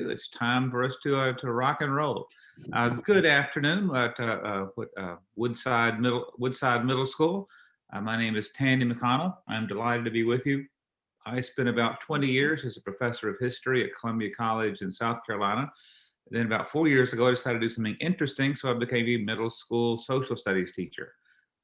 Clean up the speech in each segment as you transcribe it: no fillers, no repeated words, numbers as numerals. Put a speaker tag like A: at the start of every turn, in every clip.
A: It's time for us to rock and roll. Good afternoon at Woodside Middle School. My name is Tandy McConnell. I'm delighted to be with you. I spent about 20 years as a professor of history at Columbia College in South Carolina. Then about 4 years ago, I decided to do something interesting, so I became a middle school social studies teacher.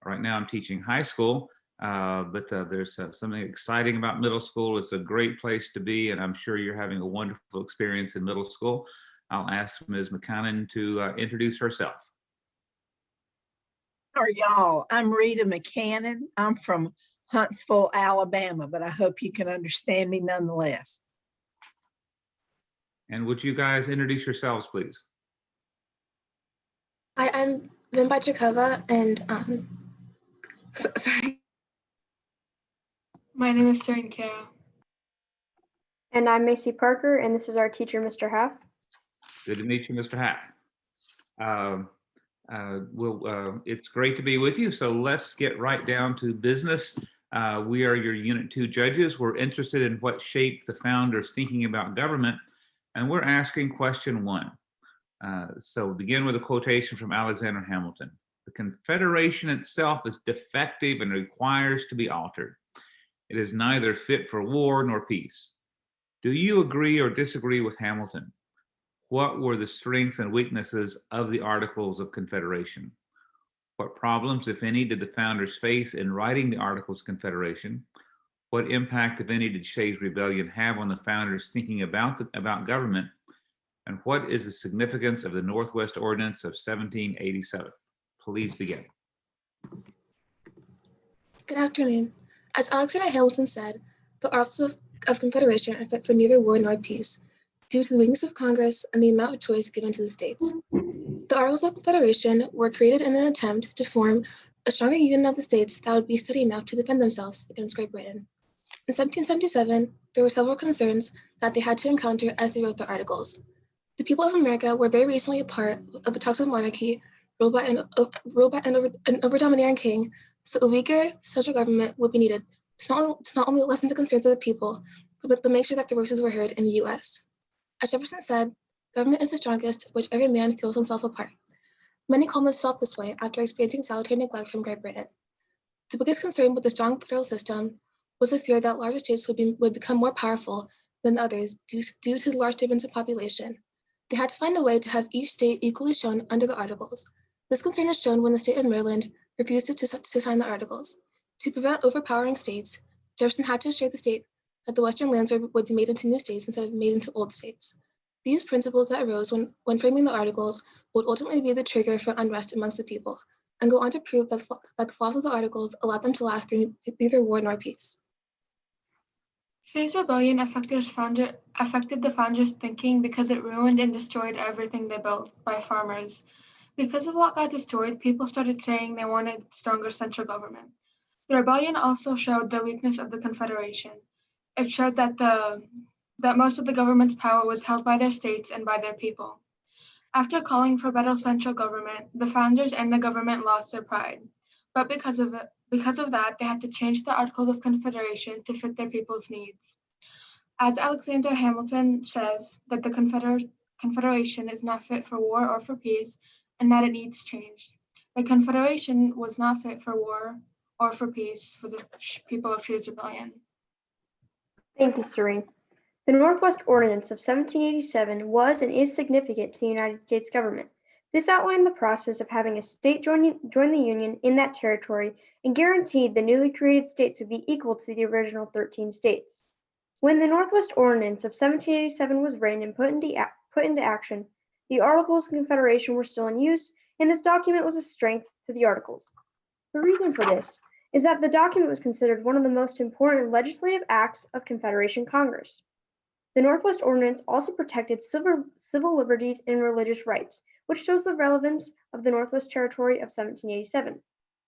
A: Right now, I'm teaching high school. But there's something exciting about middle school. It's a great place to be, and I'm sure you're having a wonderful experience in middle school. I'll ask Ms. McCannon to introduce herself.
B: How are y'all? I'm Rita McCannon. I'm from Huntsville, Alabama, but I hope you can understand me nonetheless.
A: And would you guys introduce yourselves, please?
C: Hi, I'm Vimba Chakova, and sorry.
D: My name is Serene Carroll.
E: And I'm Macy Parker, and this is our teacher, Mr. Haff.
A: Good to meet you, Mr. Hack. It's great to be with you, so let's get right down to business. We are your Unit 2 judges. We're interested in what shaped the founders' thinking about government, and we're asking question 1. So begin with a quotation from Alexander Hamilton. The Confederation itself is defective and requires to be altered. It is neither fit for war nor peace. Do you agree or disagree with Hamilton? What were the strengths and weaknesses of the Articles of Confederation? What problems, if any, did the founders face in writing the Articles of Confederation? What impact, if any, did Shays' Rebellion have on the founders' thinking about government? And what is the significance of the Northwest Ordinance of 1787? Please begin.
C: Good afternoon. As Alexander Hamilton said, the Articles of Confederation are fit for neither war nor peace, due to the weakness of Congress and the amount of choice given to the states. The Articles of Confederation were created in an attempt to form a stronger union of the states that would be steady enough to defend themselves against Great Britain. In 1777, there were several concerns that they had to encounter as they wrote the Articles. The people of America were very recently a part of a toxic monarchy ruled by an over-domineering king, so a weaker central government would be needed to not only lessen the concerns of the people, but make sure that their voices were heard in the U.S. As Jefferson said, government is the strongest, which every man feels himself a part. Many call themselves this way after experiencing solitary neglect from Great Britain. The biggest concern with the strong federal system was the fear that larger states would become more powerful than others due to the large difference in population. They had to find a way to have each state equally shown under the Articles. This concern is shown when the state of Maryland refused to sign the Articles. To prevent overpowering states, Jefferson had to assure the state that the western lands would be made into new states instead of made into old states. These principles that arose when framing the Articles would ultimately be the trigger for unrest amongst the people, and go on to prove that the flaws of the Articles allowed them to last through neither war nor peace.
D: Shays' Rebellion affected the founders' thinking because it ruined and destroyed everything they built by farmers. Because of what got destroyed, people started saying they wanted stronger central government. The rebellion also showed the weakness of the Confederation. It showed that most of the government's power was held by their states and by their people. After calling for better central government, the founders and the government lost their pride. But because of that, they had to change the Articles of Confederation to fit their people's needs. As Alexander Hamilton says, that the Confederation is not fit for war or for peace, and that it needs changed. The Confederation was not fit for war or for peace for the people of Shays' Rebellion.
E: Thank you, Serene. The Northwest Ordinance of 1787 was and is significant to the United States government. This outlined the process of having a state join the Union in that territory and guaranteed the newly created states would be equal to the original 13 states. When the Northwest Ordinance of 1787 was written and put into action, the Articles of Confederation were still in use, and this document was a strength to the Articles. The reason for this is that the document was considered one of the most important legislative acts of Confederation Congress. The Northwest Ordinance also protected civil liberties and religious rights, which shows the relevance of the Northwest Territory of 1787.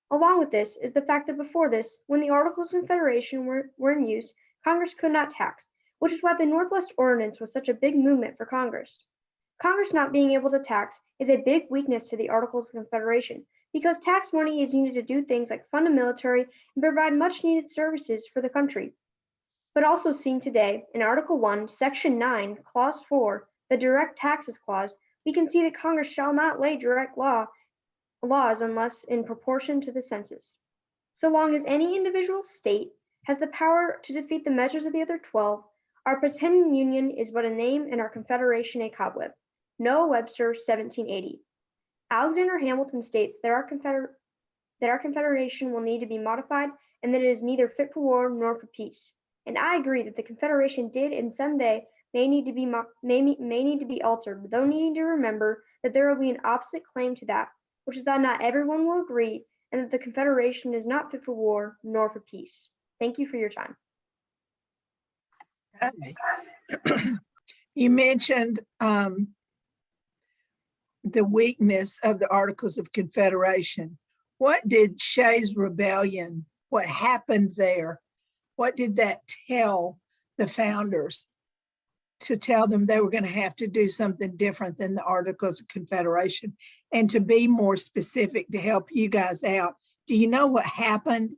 E: Along with this is the fact that before this, when the Articles of Confederation were in use, Congress could not tax, which is why the Northwest Ordinance was such a big movement for Congress. Congress not being able to tax is a big weakness to the Articles of Confederation, because tax money is needed to do things like fund a military and provide much needed services for the country. But also seen today in Article 1, Section 9, Clause 4 the direct taxes clause, we can see that Congress shall not lay direct laws unless in proportion to the census. So long as any individual state has the power to defeat the measures of the other 12, our pretended union is but a name and our confederation a cobweb. Noah Webster, 1780. Alexander Hamilton states that our confederation will need to be modified and that it is neither fit for war nor for peace. And I agree that the confederation did and someday may need to be altered, though needing to remember that there will be an opposite claim to that, which is that not everyone will agree and that the confederation is not fit for war nor for peace. Thank you for your time.
B: Okay. You mentioned the weakness of the Articles of Confederation. What did Shays' Rebellion, what happened there? What did that tell the founders to tell them they were going to have to do something different than the Articles of Confederation? And to be more specific, to help you guys out, do you know what happened,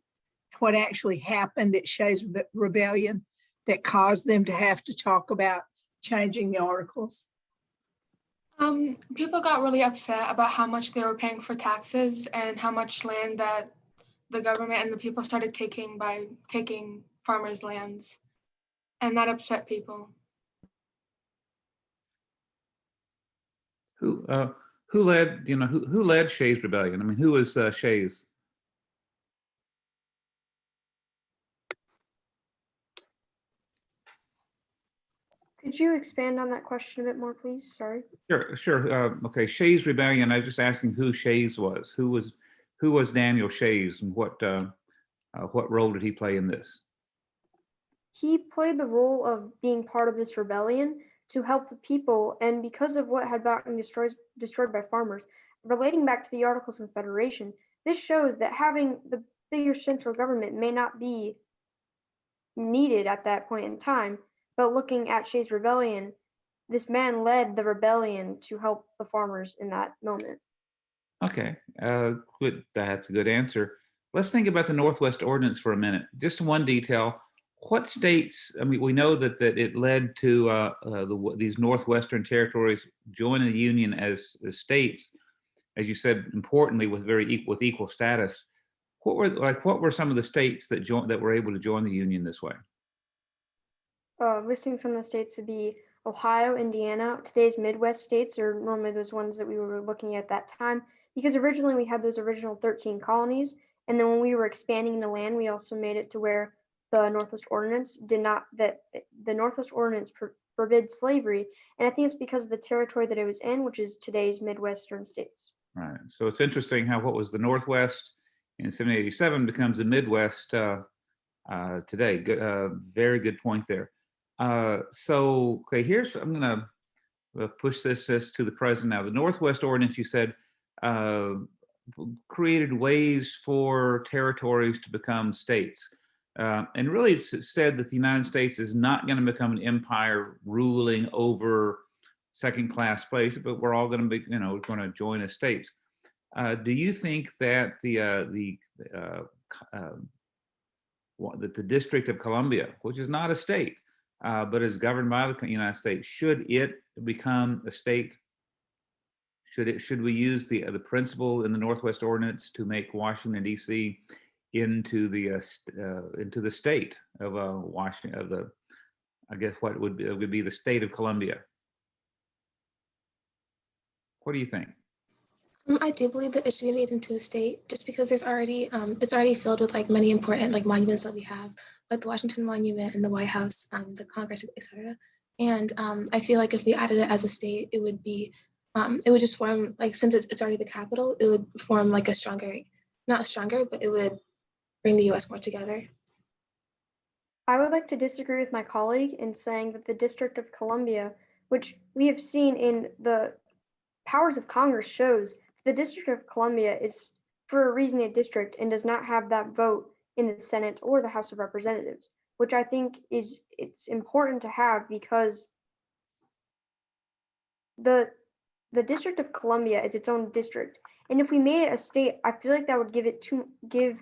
B: what actually happened at Shays' Rebellion that caused them to have to talk about changing the Articles?
D: People got really upset about how much they were paying for taxes and how much land that the government and the people started taking by taking farmers' lands. And that upset people.
A: Who led, who led Shays' Rebellion? I mean, who was Shays?
E: Could you expand on that question a bit more, please? Sorry.
A: Sure. Okay, Shays' Rebellion. I was just asking who Shays was. Who was Daniel Shays, and what role did he play in this?
E: He played the role of being part of this rebellion to help the people, and because of what had gotten destroyed by farmers, relating back to the Articles of Confederation, this shows that having the bigger central government may not be needed at that point in time, but looking at Shays' Rebellion, this man led the rebellion to help the farmers in that moment.
A: Okay, good. That's a good answer. Let's think about the Northwest Ordinance for a minute. Just one detail. What states, I mean, we know that it led to these Northwestern territories joining the Union as states, as you said, importantly, with equal status. What were some of the states that were able to join the Union this way?
E: Listing some of the states would be Ohio, Indiana. Today's Midwest states are normally those ones that we were looking at that time, because originally we had those original 13 colonies, and then when we were expanding the land, we also made it to where the Northwest Ordinance forbids slavery, and I think it's because of the territory that it was in, which is today's Midwestern states.
A: Right. So it's interesting how what was the Northwest in 1787 becomes the Midwest today. Good, very good point there. So okay, I'm going to push this to the present now. The Northwest Ordinance, you said, created ways for territories to become states. And really it's said that the United States is not going to become an empire ruling over second-class places, but we're all going to be, going to join as states. Do you think that the District of Columbia, which is not a state, but is governed by the United States, should it become a state? Should we use the principle in the Northwest Ordinance to make Washington D.C. into the state of Washington, I guess what would be the state of Columbia? What do you think?
C: I do believe that it should be made into a state, just because there's already it's already filled with like many important like monuments that we have, like the Washington Monument and the White House, the Congress, etc. And I feel like if we added it as a state, it would be it would just form, like, since it's already the capital, it would form like a stronger, not stronger, but it would bring the U.S. more together.
E: I would like to disagree with my colleague in saying that the District of Columbia, which we have seen in the powers of Congress, shows the District of Columbia is for a reason a district and does not have that vote in the Senate or the House of Representatives, which I think it's important to have, because the District of Columbia is its own district. And if we made it a state, I feel like that would give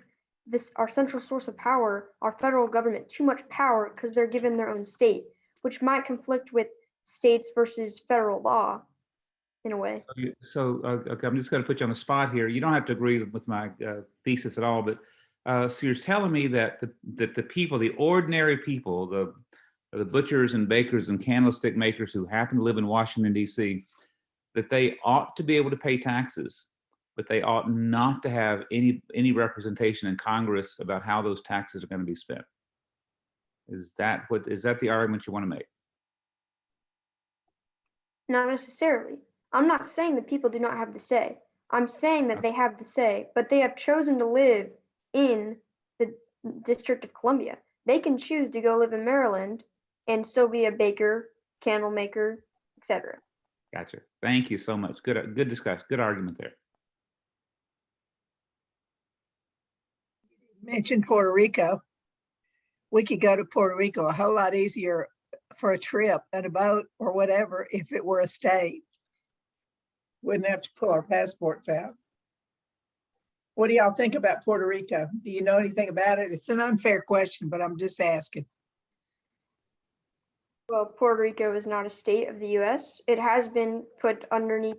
E: our central source of power, our federal government, too much power, because they're given their own state, which might conflict with states versus federal law in a way.
A: Okay, I'm just going to put you on the spot here. You don't have to agree with my thesis at all, but so you're telling me that the people, the ordinary people, the butchers and bakers and candlestick makers who happen to live in Washington, D.C., that they ought to be able to pay taxes, but they ought not to have any representation in Congress about how those taxes are going to be spent. Is that the argument you want to make?
E: Not necessarily. I'm not saying that people do not have the say. I'm saying that they have the say, but they have chosen to live in the District of Columbia. They can choose to go live in Maryland and still be a baker, candle maker, etc.
A: Gotcha. Thank you so much. Good discussion. Good argument there.
B: Mentioned Puerto Rico. We could go to Puerto Rico a whole lot easier for a trip and a boat or whatever if it were a state. Wouldn't have to pull our passports out. What do y'all think about Puerto Rico? Do you know anything about it? It's an unfair question, but I'm just asking.
E: Well, Puerto Rico is not a state of the US. It has been put underneath,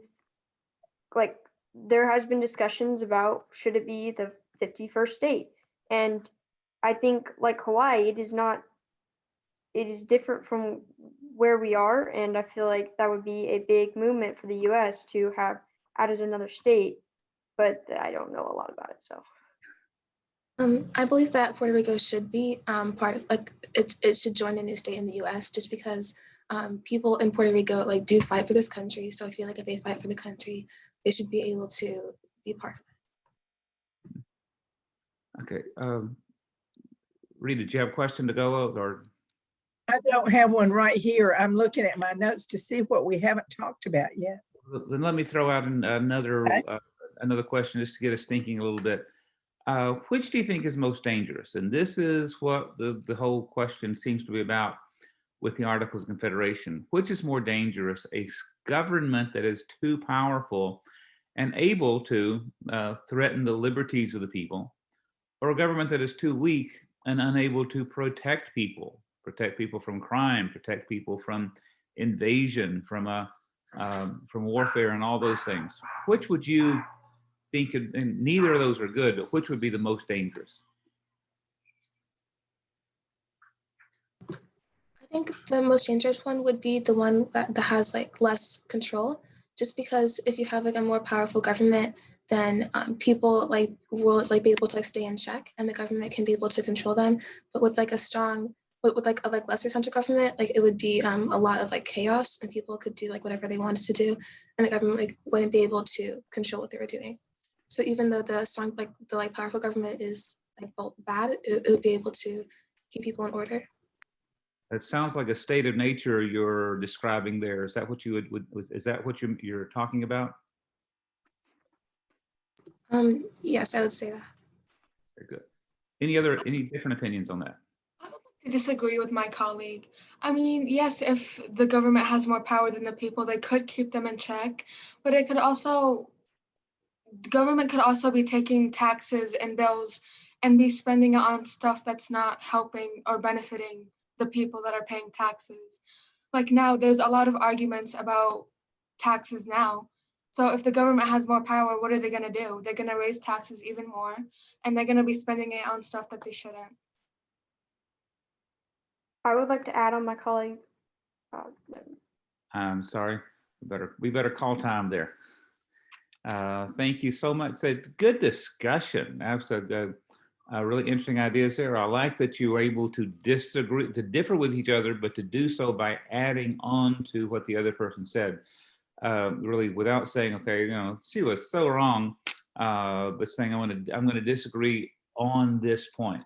E: like, there has been discussions about should it be the 51st state. And I think, like Hawaii, it is different from where we are. And I feel like that would be a big movement for the US to have added another state, but I don't know a lot about it, so.
C: I believe that Puerto Rico should be part of, like, it should join a new state in the U.S. just because people in Puerto Rico like do fight for this country. So I feel like if they fight for the country, they should be able to be part of it.
A: Okay. Rita, did you have a question to go over? Or?
B: I don't have one right here. I'm looking at my notes to see what we haven't talked about yet.
A: Then let me throw out another
B: Okay.
A: Another question just to get us thinking a little bit. Which do you think is most dangerous? And this is what the whole question seems to be about with the Articles of Confederation. Which is more dangerous, a government that is too powerful and able to threaten the liberties of the people, or a government that is too weak and unable to protect people from crime, protect people from invasion, from warfare and all those things? Which would you think, and neither of those are good, but which would be the most dangerous?
C: I think the most dangerous one would be the one that has like less control, just because if you have like a more powerful government, then people like will like be able to like stay in check, and the government can be able to control them. But with like a strong, with like a lesser central government, like it would be a lot of like chaos, and people could do like whatever they wanted to do, and the government like wouldn't be able to control what they were doing. So even though the strong, like the like powerful government is like bad, it would be able to keep people in order.
A: It sounds like a state of nature you're describing there. Is that what you is that what you're talking about?
C: Yes, I would say that.
A: Very good. Any different opinions on that?
D: I would like to disagree with my colleague. I mean, yes, if the government has more power than the people, they could keep them in check, but it could also, the government could also be taking taxes and bills and be spending it on stuff that's not helping or benefiting the people that are paying taxes. Like now, there's a lot of arguments about taxes now. So if the government has more power, what are they going to do? They're going to raise taxes even more, and they're going to be spending it on stuff that they shouldn't.
E: I would like to add on my colleague.
A: I'm sorry. We better call time there. Thank you so much. So good discussion. That's a really interesting ideas there. I like that you were able to differ with each other, but to do so by adding on to what the other person said. Really, without saying, okay, you know, she was so wrong, but saying I'm going to disagree on this point.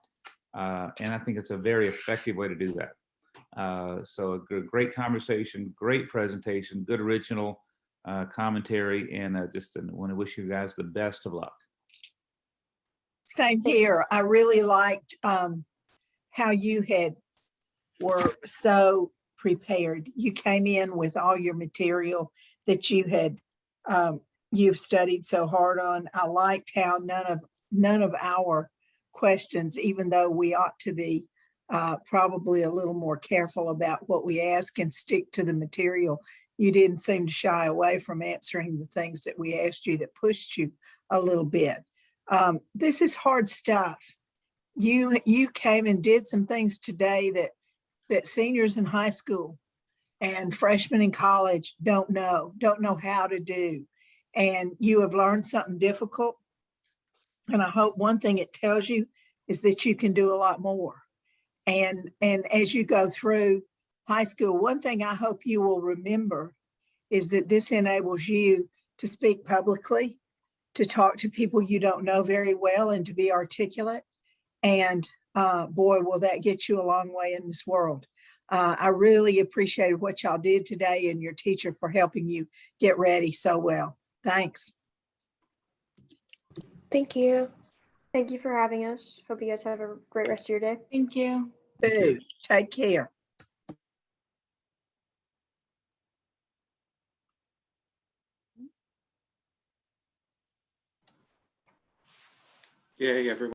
A: And I think it's a very effective way to do that. So a great conversation, great presentation, good original commentary, and just want to wish you guys the best of luck.
B: Same here. I really liked how you were so prepared. You came in with all your material that you've studied so hard on. I liked how none of our questions, even though we ought to be probably a little more careful about what we ask and stick to the material. You didn't seem to shy away from answering the things that we asked you that pushed you a little bit. This is hard stuff. You came and did some things today that seniors in high school and freshmen in college don't know how to do. And you have learned something difficult. And I hope one thing it tells you is that you can do a lot more. And as you go through high school, one thing I hope you will remember is that this enables you to speak publicly, to talk to people you don't know very well, and to be articulate. And boy, will that get you a long way in this world. I really appreciated what y'all did today and your teacher for helping you get ready so well. Thanks.
C: Thank you.
E: Thank you for having us. Hope you guys have a great rest of your day.
D: Thank you.
B: Take care.
F: Yay, everyone.